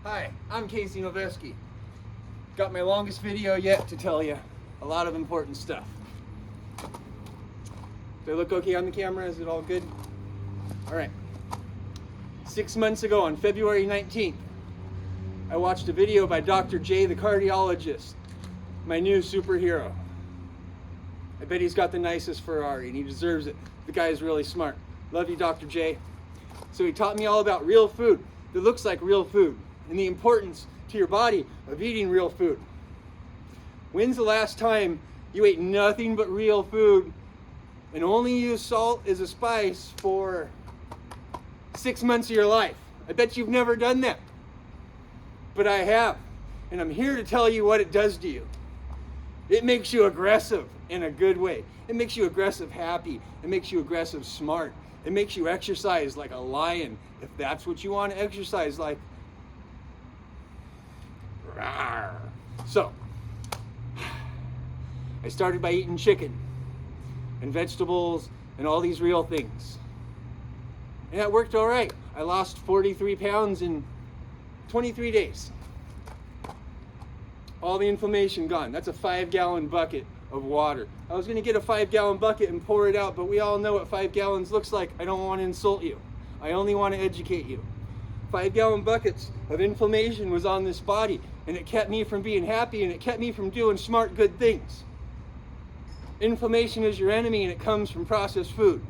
Hi, I'm NOVESKE. Got my longest video yet to tell you a lot of important stuff. Do I look okay on the camera? Is it all good? All right. 6 months ago on February 19th, I watched a video by Dr. J, the cardiologist, my new superhero. I bet he's got the nicest Ferrari and he deserves it. The guy is really smart. Love you, Dr. J. So he taught me all about real food that looks like real food and the importance to your body of eating real food. When's the last time you ate nothing but real food and only used salt as a spice for 6 months of your life? I bet you've never done that. But I have, and I'm here to tell you what it does to you. It makes you aggressive in a good way. It makes you aggressive happy. It makes you aggressive smart. It makes you exercise like a lion, if that's what you want to exercise like. Rawr. So, I started by eating chicken and vegetables and all these real things. And that worked all right. I lost 43 pounds in 23 days. All the inflammation gone. That's a 5-gallon bucket of water. I was going to get a 5-gallon bucket and pour it out, but we all know what 5 gallons looks like. I don't want to insult you. I only want to educate you. 5-gallon buckets of inflammation was on this body, and it kept me from being happy, and it kept me from doing smart, good things. Inflammation is your enemy, and it comes from processed food.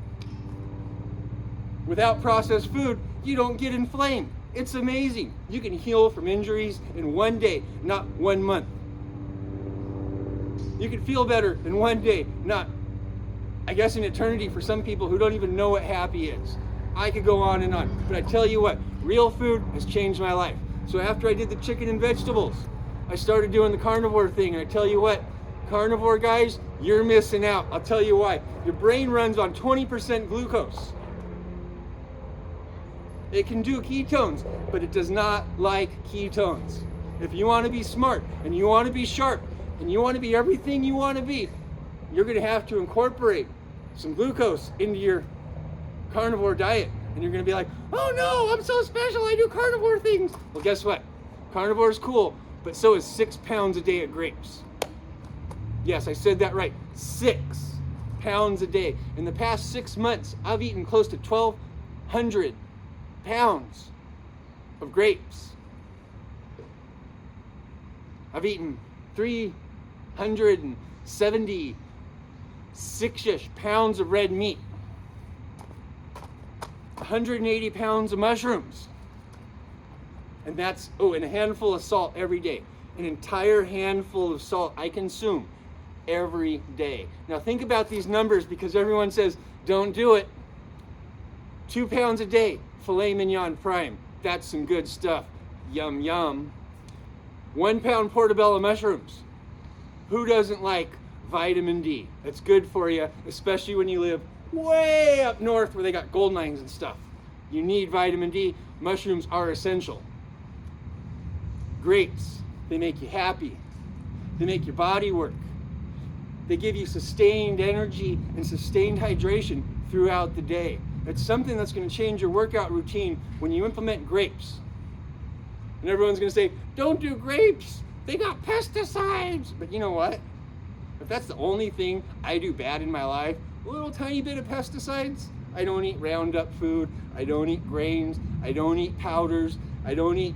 Without processed food, you don't get inflamed. It's amazing. You can heal from injuries in 1 day, not 1 month. You can feel better in 1 day, not, I guess, an eternity for some people who don't even know what happy is. I could go on and on, but I tell you what, real food has changed my life. So after I did the chicken and vegetables, I started doing the carnivore thing, and I tell you what, carnivore guys, you're missing out. I'll tell you why. Your brain runs on 20% glucose. It can do ketones, but it does not like ketones. If you want to be smart, and you want to be sharp, and you want to be everything you want to be, you're going to have to incorporate some glucose into your carnivore diet. And you're going to be like, oh no, I'm so special, I do carnivore things. Well, guess what? Carnivore is cool, but so is 6 pounds a day of grapes. Yes, I said that right. 6 pounds a day. In the past 6 months, I've eaten close to 1,200 pounds of grapes. I've eaten 376-ish pounds of red meat, 180 pounds of mushrooms, and that's, and a handful of salt every day. An entire handful of salt I consume every day. Now think about these numbers, because everyone says, don't do it. 2 pounds a day, filet mignon prime. That's some good stuff. Yum, yum. 1 pound portobello mushrooms. Who doesn't like vitamin D? That's good for you, especially when you live way up north where they got gold mines and stuff. You need vitamin D. Mushrooms are essential. Grapes, they make you happy. They make your body work. They give you sustained energy and sustained hydration throughout the day. It's something that's going to change your workout routine when you implement grapes. And everyone's going to say, don't do grapes. They got pesticides. But you know what? If that's the only thing I do bad in my life, a little tiny bit of pesticides. I don't eat Roundup food. I don't eat grains. I don't eat powders. I don't eat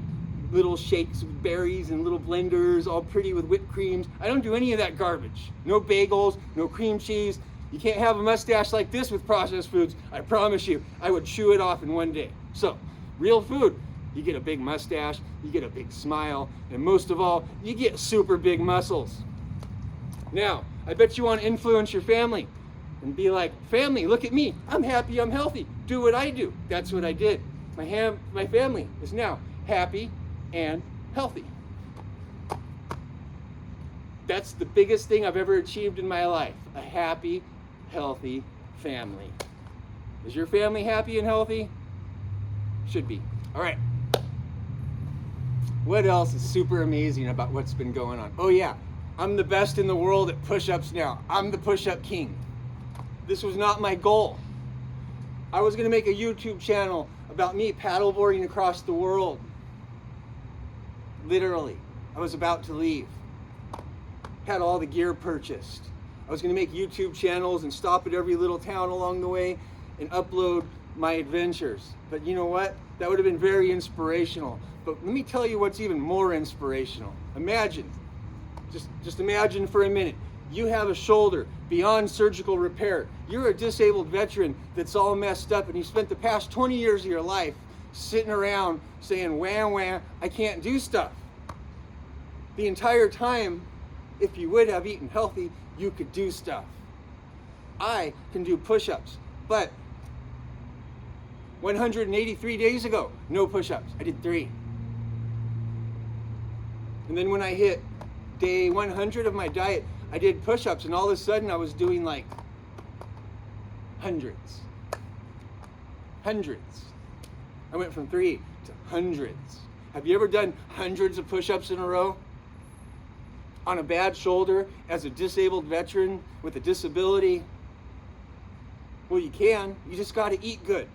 little shakes of berries and little blenders all pretty with whipped creams. I don't do any of that garbage. No bagels, no cream cheese. You can't have a mustache like this with processed foods. I promise you, I would chew it off in 1 day. So, real food, you get a big mustache, you get a big smile, and most of all, you get super big muscles. Now, I bet you want to influence your family and be like, family, look at me. I'm happy, I'm healthy. Do what I do. That's what I did. My family is now happy and healthy. That's the biggest thing I've ever achieved in my life. A happy, healthy family. Is your family happy and healthy? Should be. All right. What else is super amazing about what's been going on? Oh yeah, I'm the best in the world at push-ups now. I'm the push-up king. This was not my goal. I was going to make a YouTube channel about me paddleboarding across the world. Literally. I was about to leave. Had all the gear purchased. I was going to make YouTube channels and stop at every little town along the way and upload my adventures. But you know what? That would have been very inspirational. But let me tell you what's even more inspirational. Imagine, just imagine for a minute, you have a shoulder beyond surgical repair. You're a disabled veteran that's all messed up, and you spent the past 20 years of your life sitting around saying, wham, wham, I can't do stuff. The entire time, if you would have eaten healthy, you could do stuff. I can do push-ups, but 183 days ago, no push-ups. I did 3. And then when I hit day 100 of my diet, I did push-ups, and all of a sudden I was doing like hundreds. I went from 3 to hundreds. Have you ever done hundreds of push-ups in a row? On a bad shoulder, as a disabled veteran with a disability? Well, you can. You just got to eat good.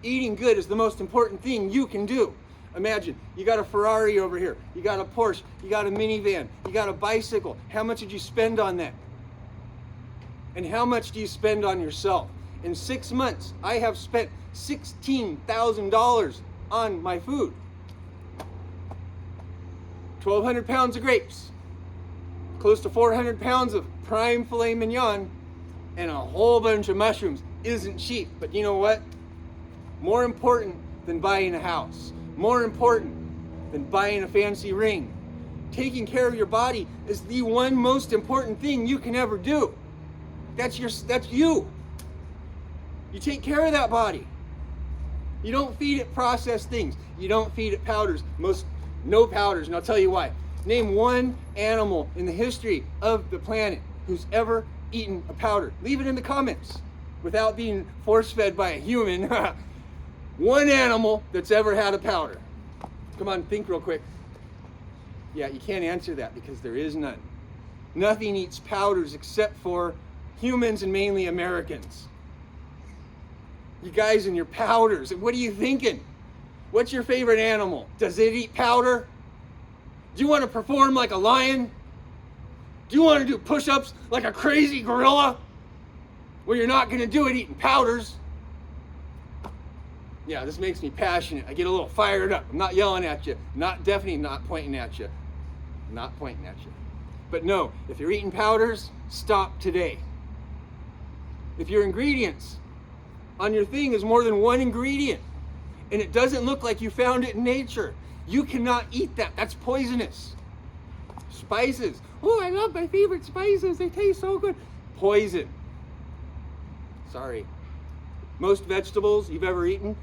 Eating good is the most important thing you can do. Imagine, you got a Ferrari over here, you got a Porsche, you got a minivan, you got a bicycle. How much did you spend on that? And how much do you spend on yourself? In 6 months, I have spent $16,000 on my food. 1,200 pounds of grapes, close to 400 pounds of prime filet mignon, and a whole bunch of mushrooms. Isn't cheap, but you know what? More important than buying a house, more important than buying a fancy ring, taking care of your body is the one most important thing you can ever do. That's you. You take care of that body. You don't feed it processed things. You don't feed it powders. No powders, and I'll tell you why. Name one animal in the history of the planet who's ever eaten a powder. Leave it in the comments without being force-fed by a human. One animal that's ever had a powder. Come on, think real quick. Yeah, you can't answer that because there is none. Nothing eats powders except for humans and mainly Americans. You guys and your powders, what are you thinking? What's your favorite animal? Does it eat powder? Do you want to perform like a lion? Do you want to do push-ups like a crazy gorilla? Well, you're not going to do it eating powders. Yeah, this makes me passionate. I get a little fired up. I'm not yelling at you. Definitely not pointing at you. Not pointing at you. But no, if you're eating powders, stop today. If your ingredients on your thing is more than one ingredient, and it doesn't look like you found it in nature, you cannot eat that. That's poisonous. Spices. Oh, I love my favorite spices. They taste so good. Poison. Sorry. Most vegetables you've ever eaten,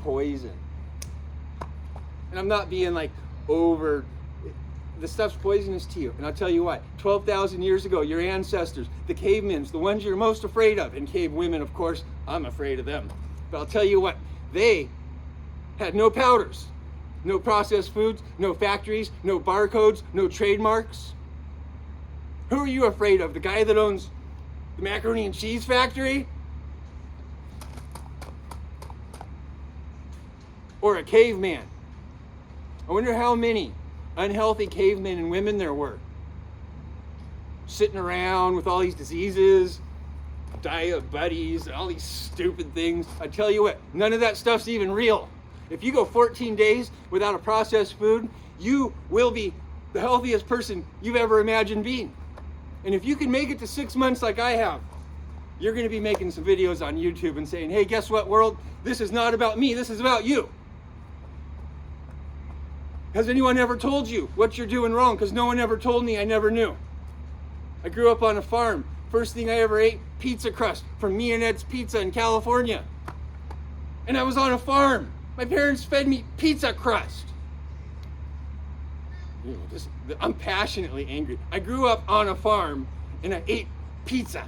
poison. And I'm not being like over, the stuff's poisonous to you. And I'll tell you why. 12,000 years ago, your ancestors, the cavemen, the ones you're most afraid of, and cave women, of course, I'm afraid of them. But I'll tell you what, they had no powders, no processed foods, no factories, no barcodes, no trademarks. Who are you afraid of? The guy that owns the macaroni and cheese factory? Or a caveman? I wonder how many unhealthy cavemen and women there were. Sitting around with all these diseases, diabetes, all these stupid things. I tell you what, none of that stuff's even real. If you go 14 days without a processed food, you will be the healthiest person you've ever imagined being. And if you can make it to 6 months like I have, you're going to be making some videos on YouTube and saying, hey, guess what, world? This is not about me. This is about you. Has anyone ever told you what you're doing wrong? Because no one ever told me. I never knew. I grew up on a farm. First thing I ever ate, pizza crust from Me and Ed's Pizza in California. And I was on a farm. My parents fed me pizza crust. I'm passionately angry. I grew up on a farm and I ate pizza.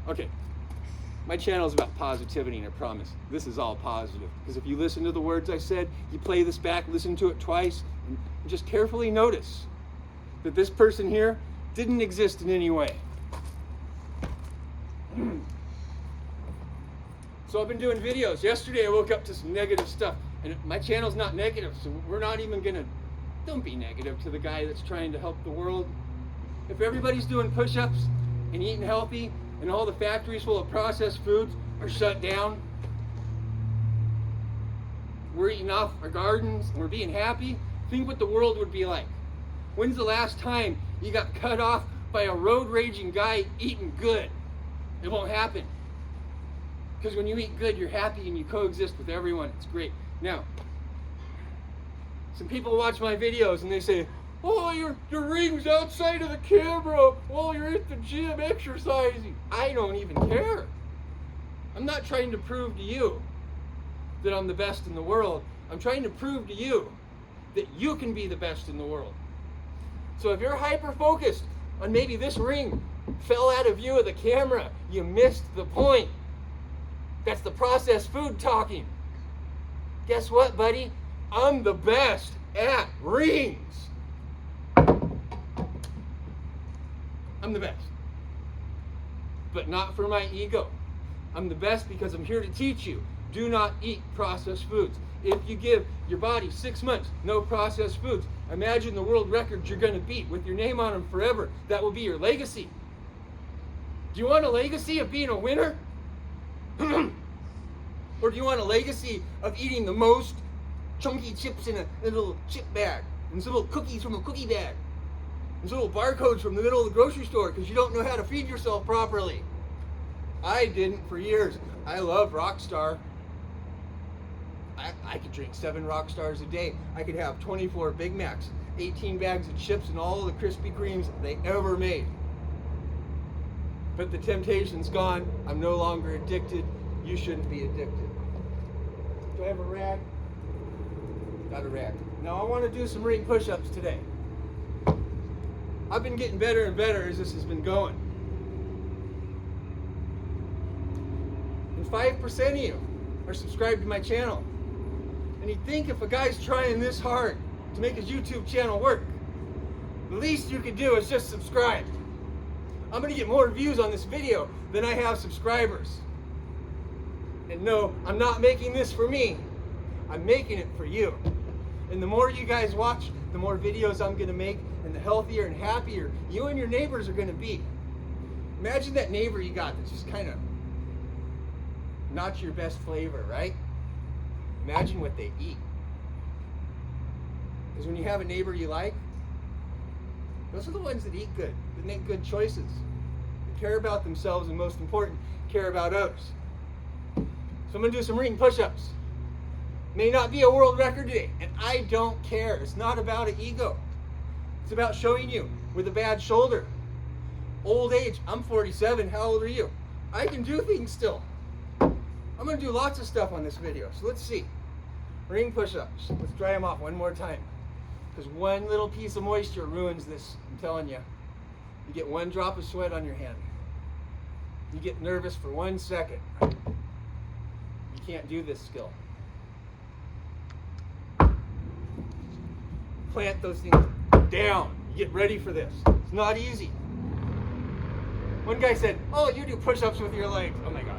Okay. My channel is about positivity, and I promise this is all positive. Because if you listen to the words I said, you play this back, listen to it twice, and just carefully notice that this person here didn't exist in any way. So I've been doing videos. Yesterday I woke up to some negative stuff. And my channel's not negative, so we're not even gonna, don't be negative to the guy that's trying to help the world. If everybody's doing push-ups and eating healthy and all the factories full of processed foods are shut down, we're eating off our gardens and we're being happy, think what the world would be like. When's the last time you got cut off by a road raging guy eating good? It won't happen. Because when you eat good, you're happy and you coexist with everyone. It's great. Now, some people watch my videos and they say, oh, your ring's outside of the camera. Oh, you're at the gym exercising. I don't even care. I'm not trying to prove to you that I'm the best in the world. I'm trying to prove to you that you can be the best in the world. So if you're hyper-focused on maybe this ring fell out of view of the camera, you missed the point. That's the processed food talking. Guess what, buddy? I'm the best at rings. I'm the best. But not for my ego. I'm the best because I'm here to teach you. Do not eat processed foods. If you give your body 6 months, no processed foods, imagine the world records you're going to beat with your name on them forever. That will be your legacy. Do you want a legacy of being a winner? Or do you want a legacy of eating the most chunky chips in a little chip bag, and some little cookies from a cookie bag, and some little barcodes from the middle of the grocery store because you don't know how to feed yourself properly? I didn't for years. I love Rockstar. I could drink 7 Rockstars a day. I could have 24 Big Macs, 18 bags of chips, and all the Krispy Kremes they ever made. But the temptation's gone. I'm no longer addicted. You shouldn't be addicted. Do I have a rag? Got a rag. Now I want to do some ring push-ups today. I've been getting better and better as this has been going. And 5% of you are subscribed to my channel. And you'd think if a guy's trying this hard to make his YouTube channel work, the least you could do is just subscribe. I'm going to get more views on this video than I have subscribers. And no, I'm not making this for me. I'm making it for you. And the more you guys watch, the more videos I'm going to make, and the healthier and happier you and your neighbors are going to be. Imagine that neighbor you got that's just kind of not your best flavor, right? Imagine what they eat. Because when you have a neighbor you like, those are the ones that eat good, that make good choices, that care about themselves, and most important, care about others. So I'm going to do some ring push-ups. May not be a world record today, and I don't care. It's not about an ego. It's about showing you with a bad shoulder. Old age, I'm 47, how old are you? I can do things still. I'm going to do lots of stuff on this video, so let's see. Ring push-ups. Let's dry them off one more time. Because one little piece of moisture ruins this, I'm telling you. You get one drop of sweat on your hand. You get nervous for 1 second. You can't do this skill. Plant those things down. You get ready for this. It's not easy. One guy said, oh, you do push-ups with your legs. Oh my God.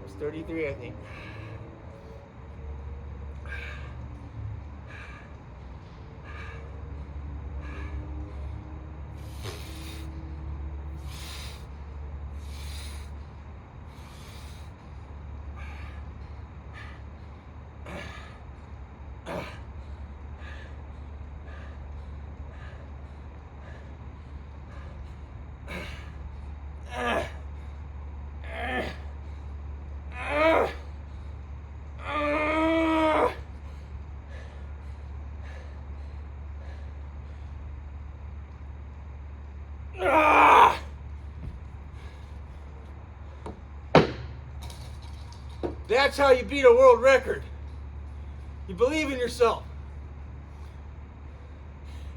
It's 33, I think. That's how you beat a world record. You believe in yourself.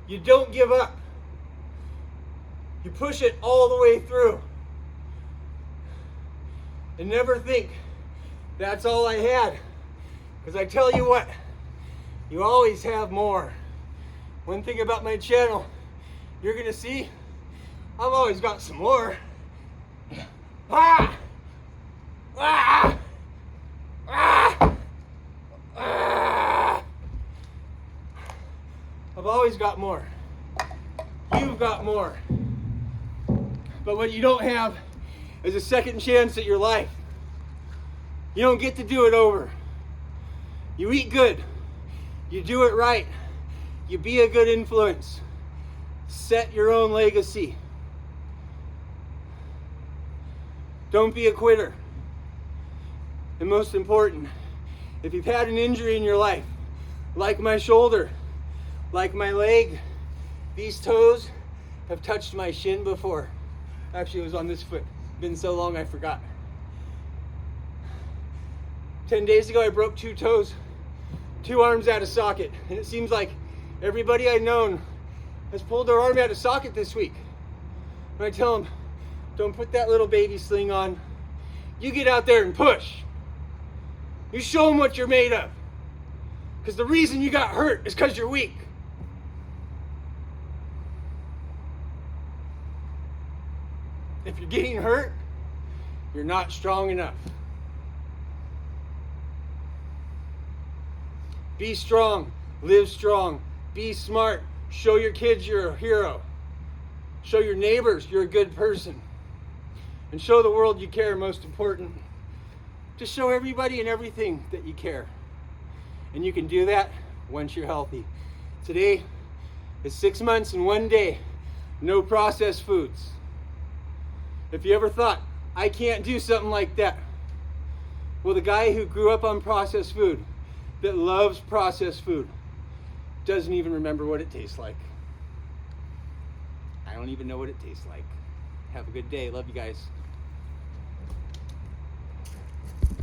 You don't give up. You push it all the way through. And never think, that's all I had. Because I tell you what, you always have more. One thing about my channel, you're going to see, I've always got some more. Ah! Ah! Ah! Ah! I've always got more. You've got more. But what you don't have is a second chance at your life. You don't get to do it over. You eat good. You do it right. You be a good influence. Set your own legacy. Don't be a quitter. And most important, if you've had an injury in your life, like my shoulder, like my leg, these toes have touched my shin before. Actually, it was on this foot. Been so long I forgot. 10 days ago I broke 2 toes, 2 arms out of socket, and it seems like everybody I've known has pulled their arm out of socket this week. And I tell them, don't put that little baby sling on. You get out there and push. You show them what you're made of. Because the reason you got hurt is because you're weak. If you're getting hurt, you're not strong enough. Be strong, live strong, be smart, show your kids you're a hero. Show your neighbors you're a good person. And show the world you care, most important. Just show everybody and everything that you care. And you can do that once you're healthy. Today is 6 months and 1 day, no processed foods. If you ever thought, I can't do something like that. Well, the guy who grew up on processed food, that loves processed food, doesn't even remember what it tastes like. I don't even know what it tastes like. Have a good day. Love you guys.